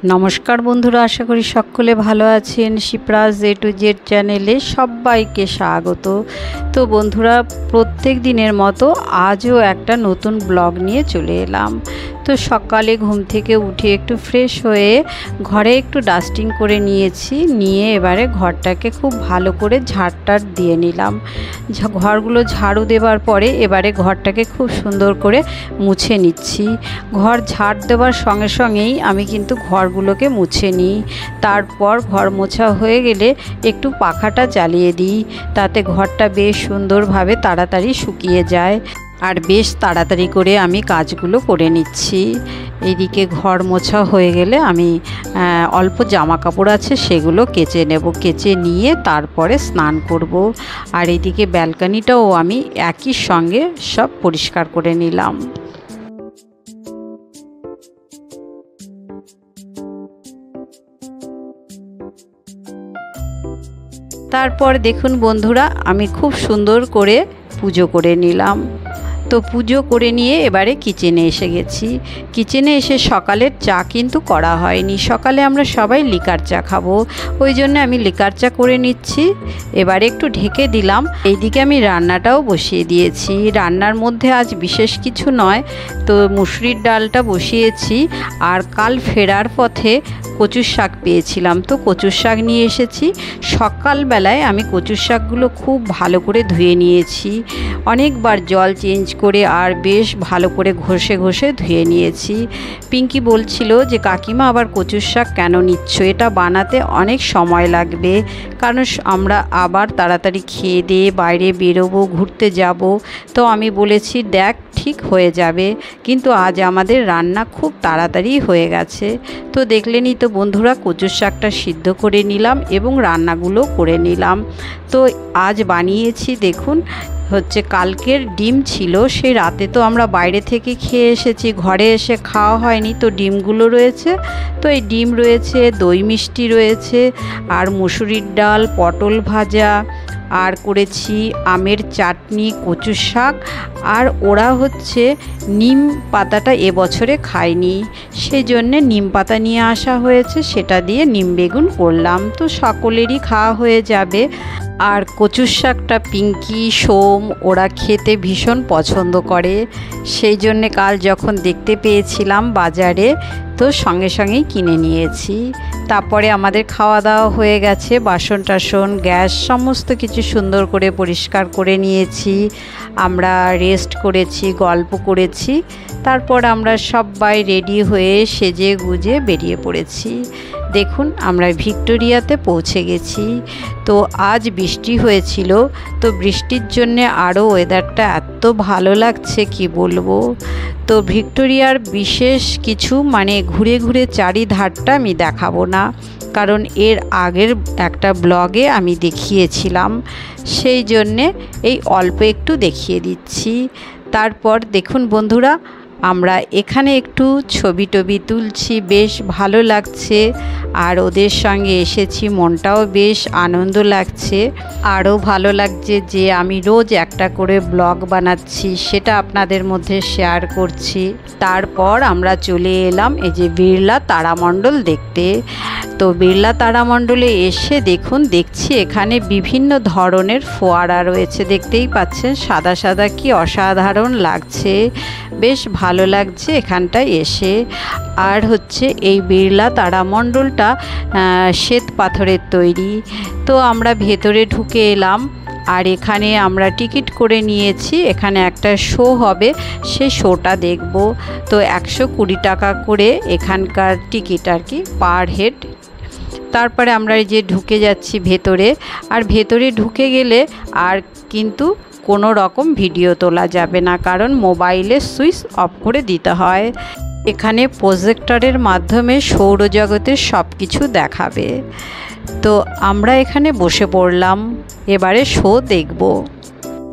नमस्कार बंधुरा आशा करी सकले भालो आछेन। शिप्राज ए टू जेड चैनेले सबाइके स्वागत। तो बंधुरा प्रत्येक दिनेर मतो आजও একটা नतून ब्लग निये चले एलाम। तो सकाले घुम थेके उठे एकटू फ्रेश हये घरे एकटू डास्टिंग करे नियेछि, निये एबारे घरटाके खूब भालो करे झाड़टाड़ दिये निलाम। घरगुलो झाड़ू देवार परे एबारे घरटाके खूब सुंदर करे मुछे निচ্ছি। घर झाड़ देवार संगे संगेई आमी किन्तु घरगुलोके मुछे निई। तारपर घर मोछा हये गेले एकटू पाखाटा चालिये दिई, ताते घरटा बेश सुंदरभावे ताड़ाताड़ी शुकिये जाय और बेश ताड़ाताड़ी करे आमी काजगुलो करे निচ্ছি। एदिके घर मोछा हये गेले आमी अल्प जामा कापड़ आछे सेगुलो केचे नेब, केचे निये तारपरे स्नान करब। और एदिके ब्यालकनिटाओ आमी एकई संगे सब परिष्कार करे निलाम। तारपर देखुन बंधुरा आमी खूब सुंदर करे पुजो करे निलाम। तो पुजो करे निये एबारे किचेने एसे गेছি। किचेने एसे सकालेर चा किन्तु करा हयनि, सकाले आमरा सबाई लिकार चा खाबो, ओई जन्य आमी लिकार चा करे निচ্ছি। एबारे एकटू ढेके दिलाम। एइदिके आमी रान्नाटाओ बसिए दिएছি। रान्नार मধ্যে आज विशेष किछु नय, तो मुसुरिर डालटा बसिएছি। और काल फेरार पथे कचुर शाक पेয়েছিলাম, तो कचुर शाक নিয়ে এসেছি। সকালবেলায় আমি কচুর শাকগুলো খুব ভালো করে ধুয়ে নিয়েছি, অনেকবার জল চেঞ্জ করে আর বেশ ভালো করে ঘষে ঘষে ধুয়ে নিয়েছি। পিঙ্কি বলছিল যে কাকিমা আবার কচুর শাক কেন নিচ্ছ, এটা বানাতে অনেক সময় লাগবে, কারণ আমরা আবার তাড়াতাড়ি খেয়ে দিয়ে বাইরে বেরোবো, ঘুরতে যাব। তো আমি বলেছি দেখ ঠিক হয়ে যাবে, কিন্তু আজ আমাদের রান্না খুব তাড়াতাড়ি হয়ে গেছে। তো দেখলেনই তো বন্ধুরা, কচুর শাকটা সিদ্ধ করে নিলাম এবং রান্নাগুলো করে নিলাম। তো আজ বানিয়েছি দেখুন হচ্ছে কালকের ডিম ছিল, সেই রাতে তো আমরা বাইরে থেকে খেয়ে এসেছি, ঘরে এসে খাওয়া হয়নি। তো ডিমগুলো রয়েছে, তো এই ডিম রয়েছে, দই মিষ্টি রয়েছে, আর মুসুরির ডাল, পটল ভাজা, আর করেছি আমের চাটনি, কচুর শাক। আর ওরা হচ্ছে নিম পাতাটা এবছরে খায়নি, সেই জন্যে নিম পাতা নিয়ে আসা হয়েছে, সেটা দিয়ে নিম বেগুন করলাম। তো সকলেরই খাওয়া হয়ে যাবে। আর কচুর শাকটা পিঙ্কি, সোম ওরা খেতে ভীষণ পছন্দ করে, সেই জন্যে কাল যখন দেখতে পেয়েছিলাম বাজারে, তো সঙ্গে সঙ্গেই কিনে নিয়েছি। তারপরে আমাদের খাওয়া দাওয়া হয়ে গেছে, বাসন টাসন গ্যাস সমস্ত কিছু সুন্দর করে পরিষ্কার করে নিয়েছি। আমরা রেস্ট করেছি, গল্প করেছি। তারপর আমরা সবাই রেডি হয়ে সেজে গুজে বেরিয়ে পড়েছি। দেখুন আমরা ভিক্টোরিয়াতে পৌঁছে গেছি। তো আজ বৃষ্টি হয়েছিল, তো বৃষ্টির জন্যে আরও ওয়েদারটা এত ভালো লাগছে কি বলবো। তো ভিক্টোরিয়ার বিশেষ কিছু মানে ঘুরে ঘুরে চারিধারটা আমি দেখাবো না, কারণ এর আগের একটা ব্লগে আমি দেখিয়েছিলাম, সেই জন্যে এই অল্প একটু দেখিয়ে দিচ্ছি। তারপর দেখুন বন্ধুরা, আমরা এখানে একটু ছবি টবি তুলছি, বেশ ভালো লাগছে। আর ওদের সঙ্গে এসেছি, মনটাও বেশ আনন্দ লাগছে। আরও ভালো লাগছে যে আমি রোজ একটা করে ব্লগ বানাচ্ছি, সেটা আপনাদের মধ্যে শেয়ার করছি। তারপর আমরা চলে এলাম এই যে বিড়লা তারামণ্ডল দেখতে। তো বিড়লা তারামণ্ডলে এসে দেখুন দেখছি এখানে বিভিন্ন ধরনের ফোয়ারা রয়েছে, দেখতেই পাচ্ছেন সাদা সাদা, কি অসাধারণ লাগছে, বেশ ভালো লাগছে এখানটায় এসে। আর হচ্ছে এই বিড়লা তারামণ্ডলটা শ্বেত পাথরের তৈরি। তো আমরা ভেতরে ঢুকে এলাম, আর এখানে আমরা টিকিট করে নিয়েছি, এখানে একটা শো হবে, সেই শোটা দেখব। তো 120 টাকা করে এখানকার টিকিট আর কি, পার হেড। তারপরে আমরা এই যে ঢুকে যাচ্ছি ভেতরে। আর ভেতরে ঢুকে গেলে আর কিন্তু কোনো রকম ভিডিও তোলা যাবে না, কারণ মোবাইলের সুইচ অফ করে দিতে হয়। এখানে প্রজেক্টরের মাধ্যমে সৌরজগতের সব কিছু দেখাবে। তো আমরা এখানে বসে পড়লাম, এবারে শো দেখব।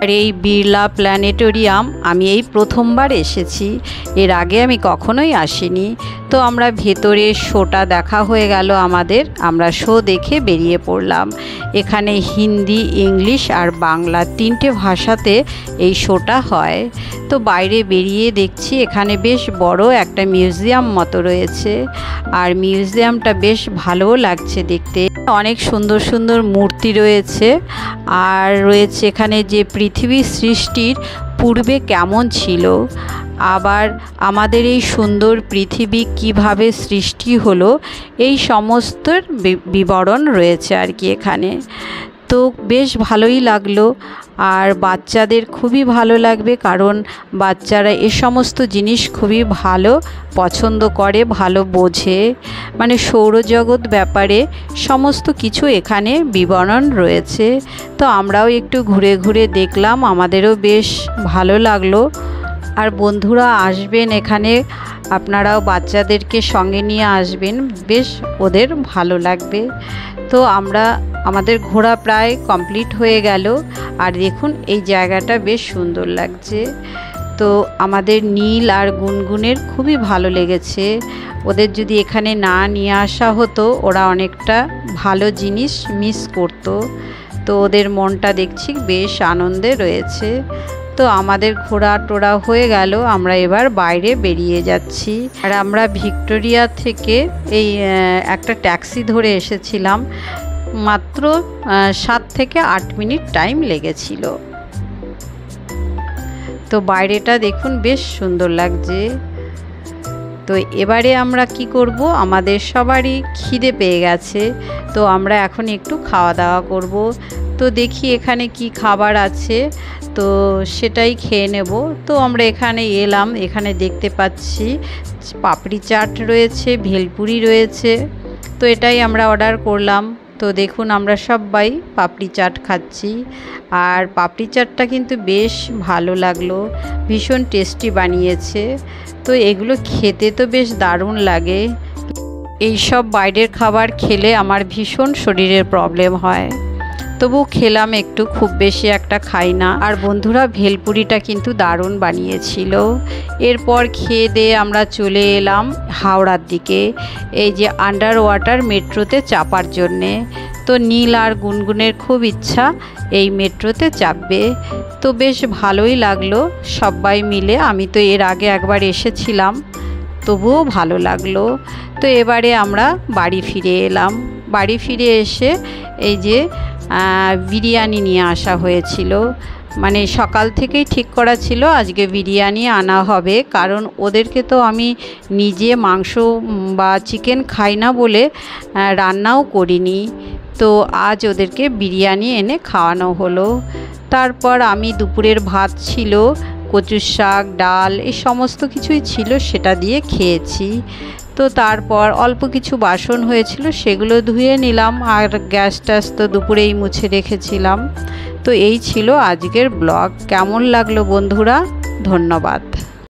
আর এই বিড়লা প্ল্যানেটোরিয়াম আমি এই প্রথমবার এসেছি, এর আগে আমি কখনোই আসিনি। তো আমরা ভেতরে শোটা দেখা হয়ে গেল আমাদের, আমরা শো দেখে বেরিয়ে পড়লাম। এখানে হিন্দি, ইংলিশ আর বাংলা 3টে ভাষাতে এই শোটা হয়। তো বাইরে বেরিয়ে দেখছি এখানে বেশ বড় একটা মিউজিয়াম মতো রয়েছে, আর মিউজিয়ামটা বেশ ভালোও লাগছে দেখতে। অনেক সুন্দর সুন্দর মূর্তি রয়েছে, আর রয়েছে এখানে যে পৃথিবীর সৃষ্টির পূর্বে কেমন ছিল, আবার আমাদের এই সুন্দর পৃথিবী কিভাবে সৃষ্টি হলো, এই সমস্ত বিবরণ রয়েছে আর কি এখানে। তো বেশ ভালোই লাগলো, আর বাচ্চাদের খুবই ভালো লাগবে, কারণ বাচ্চারা এ সমস্ত জিনিস খুবই ভালো পছন্দ করে, ভালো বোঝে। মানে সৌরজগৎ ব্যাপারে সমস্ত কিছু এখানে বিবরণ রয়েছে। তো আমরাও একটু ঘুরে ঘুরে দেখলাম, আমাদেরও বেশ ভালো লাগলো। আর বন্ধুরা আসবেন এখানে, আপনারাও বাচ্চাদেরকে সঙ্গে নিয়ে আসবেন, বেশ ওদের ভালো লাগবে। তো আমাদের ঘোরা প্রায় কমপ্লিট হয়ে গেল, আর দেখুন এই জায়গাটা বেশ সুন্দর লাগছে। তো আমাদের নীল আর গুনগুনের খুবই ভালো লেগেছে, ওদের যদি এখানে না নিয়ে আসা হতো ওরা অনেকটা ভালো জিনিস মিস করতো। তো ওদের মনটা দেখছি বেশ আনন্দে রয়েছে। তো আমাদের ঘোরা টোরা হয়ে গেল, আমরা এবার বাইরে বেরিয়ে যাচ্ছি। আর আমরা ভিক্টোরিয়া থেকে এই একটা ট্যাক্সি ধরে এসেছিলাম, মাত্র 7 থেকে 8 মিনিট টাইম লেগেছিল। তো বাইরেটা দেখুন বেশ সুন্দর লাগছে। তো এবারে আমরা কি করব, আমাদের সবারই খিদে পেয়ে গেছে, তো আমরা এখন একটু খাওয়া দাওয়া করব। তো দেখি এখানে কি খাবার আছে, তো সেটাই খেয়ে নেব। তো আমরা এখানে এলাম, এখানে দেখতে পাচ্ছি পাপড়ি চাট রয়েছে, ভেলপুরি রয়েছে, তো এটাই আমরা অর্ডার করলাম। তো দেখুন আমরা সবাই পাপড়ি চাট খাচ্ছি, আর পাপড়ি চাটটা কিন্তু বেশ ভালো লাগলো, ভীষণ টেস্টি বানিয়েছে। তো এগুলো খেতে তো বেশ দারুণ লাগে। এই সব বাইরের খাবার খেলে আমার ভীষণ শরীরের প্রবলেম হয়, তবু খেলাম একটু, খুব বেশি একটা খাই না। আর বন্ধুরা ভেলপুরিটা কিন্তু দারুণ বানিয়েছিল। এরপর খেয়ে দিয়ে আমরা চলে এলাম হাওড়ার দিকে, এই যে আন্ডার ওয়াটার মেট্রোতে চাপার জন্যে। তো নীল আর গুনগুনের খুব ইচ্ছা এই মেট্রোতে চাপবে, তো বেশ ভালোই লাগলো সবাই মিলে। আমি তো এর আগে একবার এসেছিলাম, তবুও ভালো লাগলো। তো এবারে আমরা বাড়ি ফিরে এলাম। বাড়ি ফিরে এসে এই যে বিরিয়ানি নিয়ে আসা হয়েছিল, মানে সকাল থেকেই ঠিক করা ছিল আজকে বিরিয়ানি আনা হবে, কারণ ওদেরকে তো আমি নিজে মাংস বা চিকেন খাই না বলে রান্নাও করিনি। তো আজ ওদেরকে বিরিয়ানি এনে খাওয়ানো হলো। তারপর আমি দুপুরের ভাত ছিল, কচুর শাক, ডাল, এই সমস্ত কিছুই ছিল, সেটা দিয়ে খেয়েছি। তো তারপর অল্প কিছু বাসন হয়েছিল, সেগুলো ধুয়ে নিলাম, আর গ্যাস ট্যাস তো দুপুরেই মুছে রেখেছিলাম। তো এই ছিল আজকের ব্লগ। কেমন লাগলো বন্ধুরা? ধন্যবাদ।